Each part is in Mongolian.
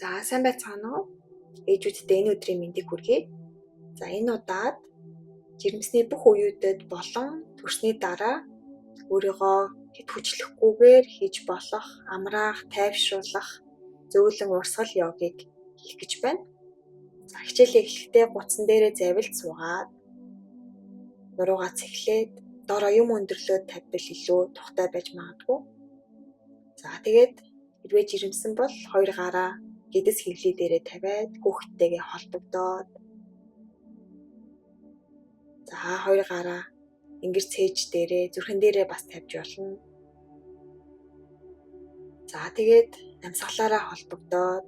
За сайн байцгаана уу? Ээжүүдтэй энэ өдрийн мэндийг хүргэе. За энэ удаад жирэмсний бүх үеүүдэд болон төрсний дараа өөрийгөө хэд хүчлэхгүйгээр хийж болох, амраах, тайвшруулах зөөлөн урсгал йогыг хийх гэж байна. За хичээлээ эхлэхдээ гутсан дээрээ завилж суугаад нуруугаа цэхлээд доороо юм өндөрлөөд тавьбал илүү тухтай байж магадгүй. За тэгээд хэрвээ жирэмсэн бол хоёр гараа гэдэс хэвлий дээрээ тавиад хүүхдтэйгээ холбогдоод за хоёр гараа ингэр цээж дээрээ зүрхэн дээрээ бас тавьж болно. За тэгээд амьсгалаараа холбогдоод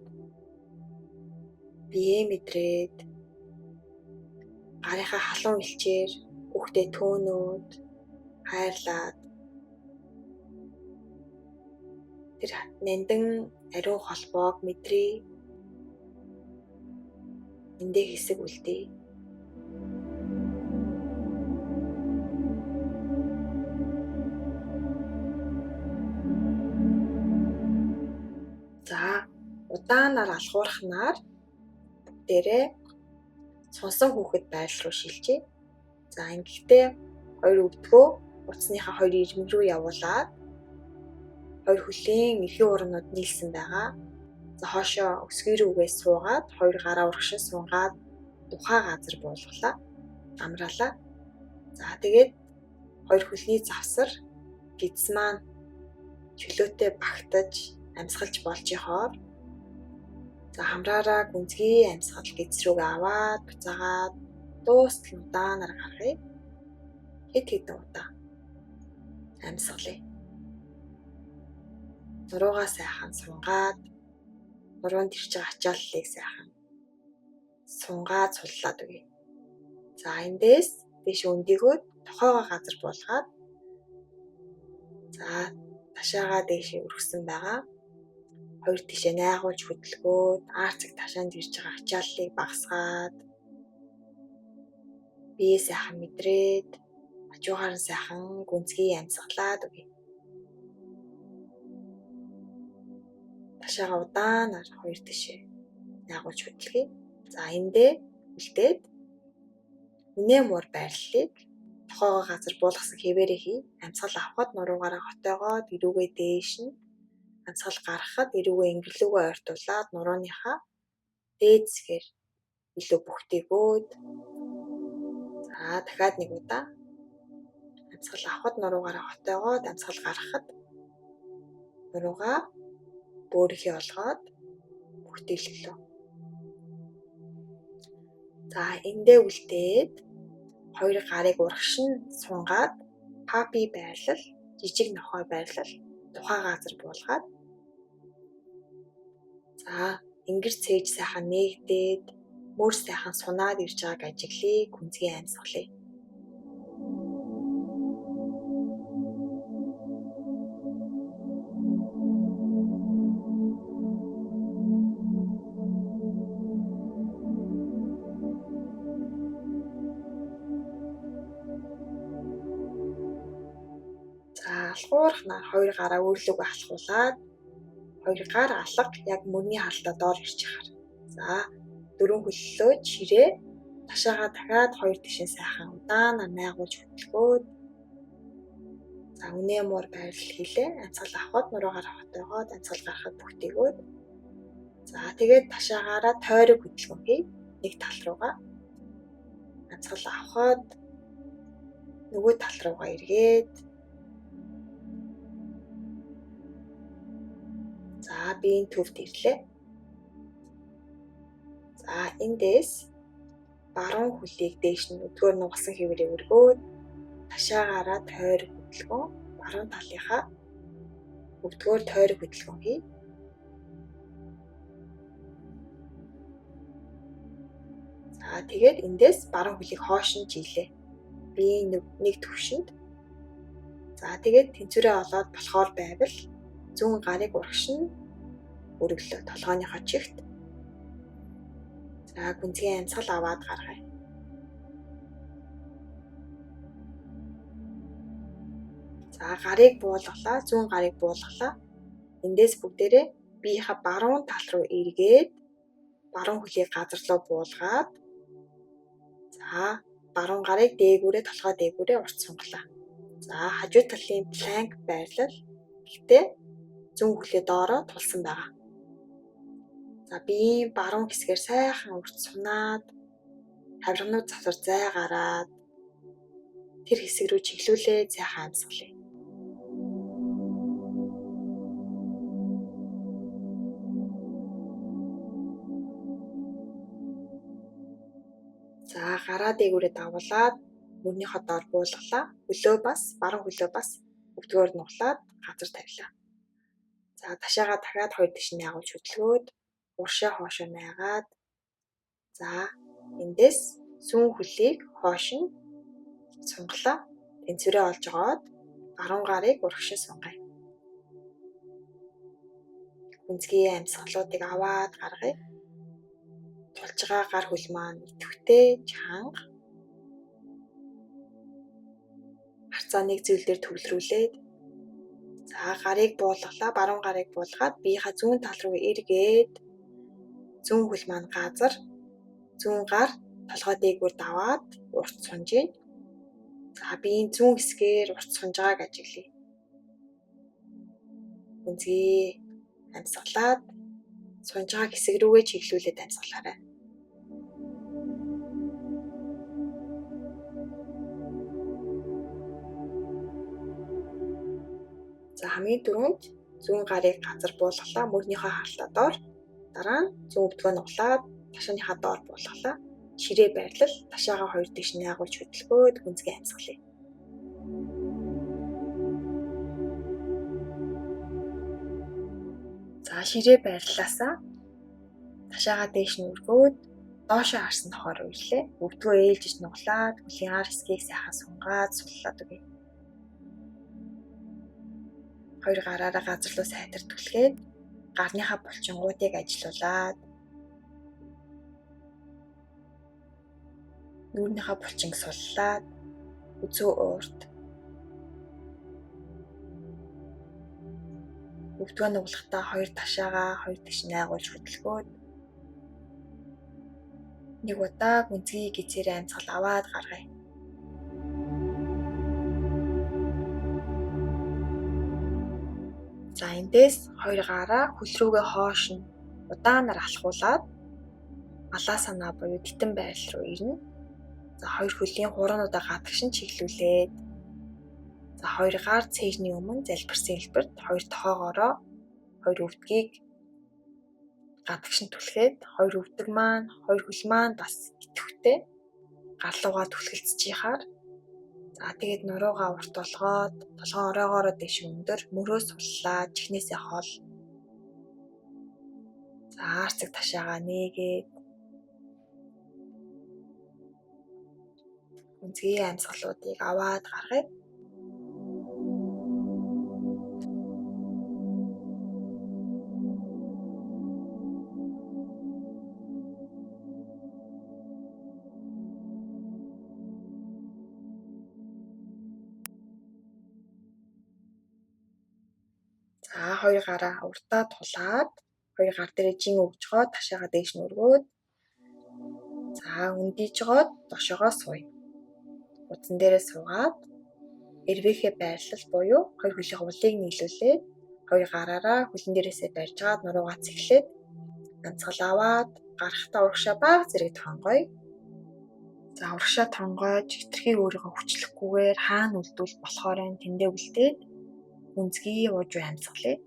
бие мэдрээд гарынхаа халуун элчээр хүүхдээ төөнөөд хайрлаад тэр нандин ариун холбоог мэдрээ. Эндээ хэсэг үлдээ. За удаанаар алхуурхнаар бүгдээрээ сонсон хүүхэд байдал руу шилжээ. За ингэхдээ хоёр өвдгөө утасныхаа хоёр ирмэг рүү явуулаад хоёр хөлийн эрхийн урнууд нийлсэн байгаа. За хоошоо өсгий рүүгээ суугаад хоёр гараа урагшин сунгаад тухай газар буулгалаа. Амраалаа. За тэгээд хоёр хөлний завсар гидс маань чөлөөтэй багтаж амьсгалж болж яхаар за хамраараа гүнзгий амьсгал гидс рүүгээ аваад буцаагаад дуустал удаанаар гаргая. Хэд хэдэн удаа амьсгалъя. Нуруугаа сайхан сунгаад нуруунд ирж байгаа ачааллыг сайхан сунгаад суллаад өгье. За эндээс дэш өндөгөөд тохоогоо газар буулгаад за ташаагаа дээшээ өргөсөн байгаа. Хоёр тишээ найгуулж хөдөлгөөд арцэг ташаанд ирж байгаа ачааллыг багасгаад бие сайхан мэдрээд хажуугаар нь сайхан гүнзгий амьсгалаад өгье. Ташаагаа удаанаар хоёр тишээ найгуулж хөдөлгөе. За эндээ үлдээд үнэ муур байрлалыг тохоогоо газар буулгасан хэвээрээ хий. Амьсгал авахад нуруугаараа хотоогоод эрүүгээ дээш нь амьсгал гаргахад эрүүгээ ингэлүүгээ ойртуулад нурууныхаа дээд зэгээр илүү бүхтэйгөөд за дахиад нэг удаа амьсгал авахад нуруугаараа хотоогоод амьсгал гаргахад нуруугаа бөөрийнхээ олгоод бүхтээлглөө. За эндээ үлдээд хоёр гарыг урагшин сунгаад папи байрлал, жижиг нохой байрлал тухай газар буулгаад за ингэр цээж сайхан нээгдээд мөр сайхан сунаад ирж байгааг ажиглыг гүнзгий амьсгалъя. Алхуурхнаар хоёр гараа өөрлөгөө алхуулад хоёр гар алга яг мөрний халдаа доор ирж хахаар. За дөрвөн хөллөө чирээ ташаагаа дахиад хоёр тишээ сайхан удаанаар найгуулж хөдөлгөөд за үнэ муур байрлал хийлээ. Амьсгал авахад нуруугаараа хотоогоод амьсгал гаргахад бүхтэйгөөд за тэгээд ташаагаараа тойрог хөдөлгөөн хий. Нэг тал руугаа амьсгал авахад нөгөө тал руугаа эргээд за биеийн төвд ирлээ. За эндээс баруун хөлийг дээш нь өдгөөр нугасан хэвээрээ өргөөд ташаагаараа тойрог хөдөлгөөн баруун талынхаа өдгөөр тойрог хөдөлгөөн хий. За тэгээд эндээс баруун хөлийг хоош нь жийлээ. Биеийн нэг төвшөнд. За тэгээд тэнцвэрээ олоод болохоор байвал зүүн гарыг урагшин өргөлөө толгойнхоо чигт. За гүнзгий амьсгал аваад гаргая. За гарыг буулгалаа, зүүн гарыг буулгалаа. Эндээс бүгдээрээ биеийнхээ баруун тал руу эргээд баруун хөлийг газар руу буулгаад за баруун гарыг дээгүүрээ толгой дээгүүрээ урт сунгалаа. За хажуу талын планк байрлал. Гэхдээ зүүн хөлөө доороо тулсан байгаа. За биеийн баруун хэсгээр сайхан урт сунаад хавирганууд завсар зай гараад тэр хэсэг рүү чиглүүлээ сайхан амьсгалъя. За гараа дээгүүрээ давуулаад мөрнийхөө доор буулгалаа. Хөлөө бас баруун хөлөө бас өвдгөөр нуглаад газар тавилаа. За ташаагаа дахиад хоёр тишин наагуулж хөдөлгөөд уршаа хоошоо наагаад за эндээс зүүн хөлийг хоош нь сунгалаа. Тэнцвэрээ олж аваад баруун гарыг урагшин сунгая. Гүнзгий амьсгалуудыг аваад гаргая. Тулж байгаа гар хөл маань идэвхтэй чанга харцааныг зөв дээр төвлөрүүлээд за гарыг буулгалаа. Баруун гарыг буулгаад биеийнхээ зүүн тал руу эргээд зүүн хөл маань газар зүүн гар толгой дээгүүр даваад урт сунж ийн. За биеийн зүүн хэсгээр урт сунж байгааг ажиглая. Гүнзгий амьсгалаад сунж байгаа хэсэг рүүгээ чиглүүлээд амьсгалаарай. За хамгийн түрүүнд зүүн гарыг газар буулгалаа. Мөрнийхөө хартаа доор дараа нь зүүн өвдгөө нуглаад ташааныхаа доор буулгалаа. Ширээ байрлал ташаагаа хоёр дэш наагуулж хөдөлгөөд гүнзгий амьсгалъя. За ширээ байрлалаасаа ташаагаа дээш нь өргөөд доошоо харсан тохоор уйлээ. Өвдгөө ээлжиж нуглаад хөлийн ар хэсгийг сайхан сунгаад суллаад өгье. Хоёр гараараа газар руу сайтар түлхээд гарныхаа булчингуудыг ажилуулад нүүрнийхээ булчинг суллаад үзүү уурт өвдгөө нуглахдаа хоёр ташаагаа хоёр дэш наагуулж хөдөлгөөд нэг удаа гүнзгий гизээрээ амьсгал аваад гаргая. За эндээс хоёр гараа хөл рүүгээ хоош нь удаанаар алхуулад алаа санаа буюу титэн байрал руу ирнэ. За хоёр хөлийн хураануудаа гадагшин чиглүүлээд за хоёр гар цээжний өмнө залбирсан хэлбэрт хоёр тоогоороо хоёр өвдгийг гадагшин түлхээд хоёр өвдөг маань хоёр хөл маань бас идэвхтэй гарлуугаа түлхэлцчихээр за тэгээд нуруугаа урт болгоод толгоон ороогоороо дэш өндөр мөрөө суллаад чихнээсээ хол за арцэг ташаагаа нээгээд гүнзгий амьсгалуудыг аваад гаргая. За хоёр гараа уртаа тулаад хоёр гар дээрээ жин өгжгоо ташаагаа дээш нь өргөөд за өндийжгоод дошоогоо сууя. Утсан дээрээ суугаад эрвээхээ байрлал буюу хоёр хөлийн улыг нийлүүлээд хоёр гараараа хөлн дээрээсээ барьжгаад нуруугаа цэглээд амьсгал аваад гарахтаа урагшаа бага зэрэг тонгоё. За урагшаа тонгойж хитрхи өөрийгөө хүчлэхгүйгээр хаана үлдвэл болохоор тэндээ үлдээд гүнзгий ууж амьсгалъя.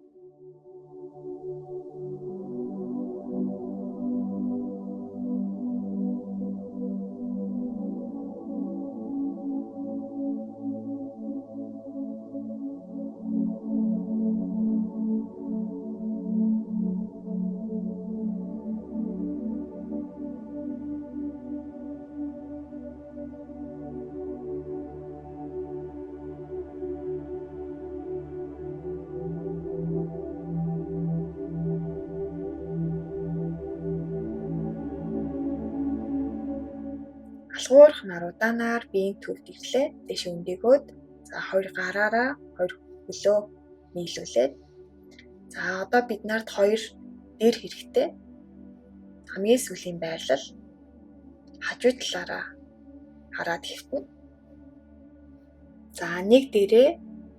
Алгуурх наруудаанаар биеийн төвд ирлээ. Дэш өндөгөөд за хоёр гараараа хоёр хөлөө нийлүүлээд За одоо бид нарт 2 дээр хэрэгтэй. Хамгийн сүүлийн байрлал хажуу талаараа хараад хэвтэнэ. За 1 дээрээ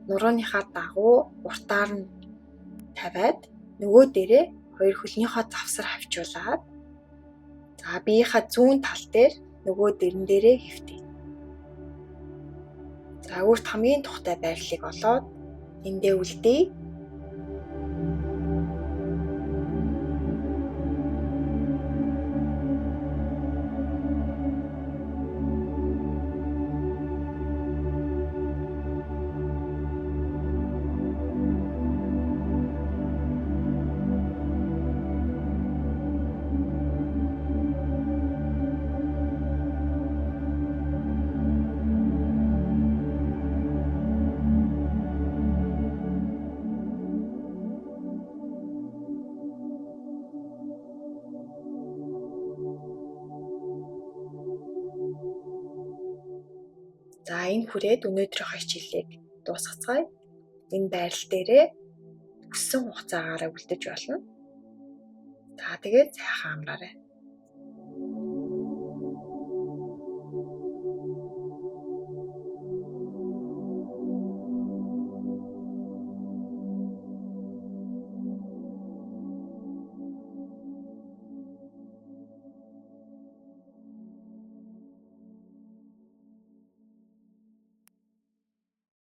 нурууныхаа дагуу уртаар нь тавиад нөгөө дээрээ 2 хөлнийхөө завсар хавчуулаад за биеийнхаа зүүн тал дээр нөгөө дэрэн дээрээ хэвтээ. За өөрт хамгийн тухтай байрлалыг олоод эндээ үлдээе. За энэ хүрээд өнөөдрийнхөө хичээлийг дуусгацгаая. Энэ байрал дээрээ өссөн хугацаагаараа үлдэж болно. За тэгээд сайхан амраарай.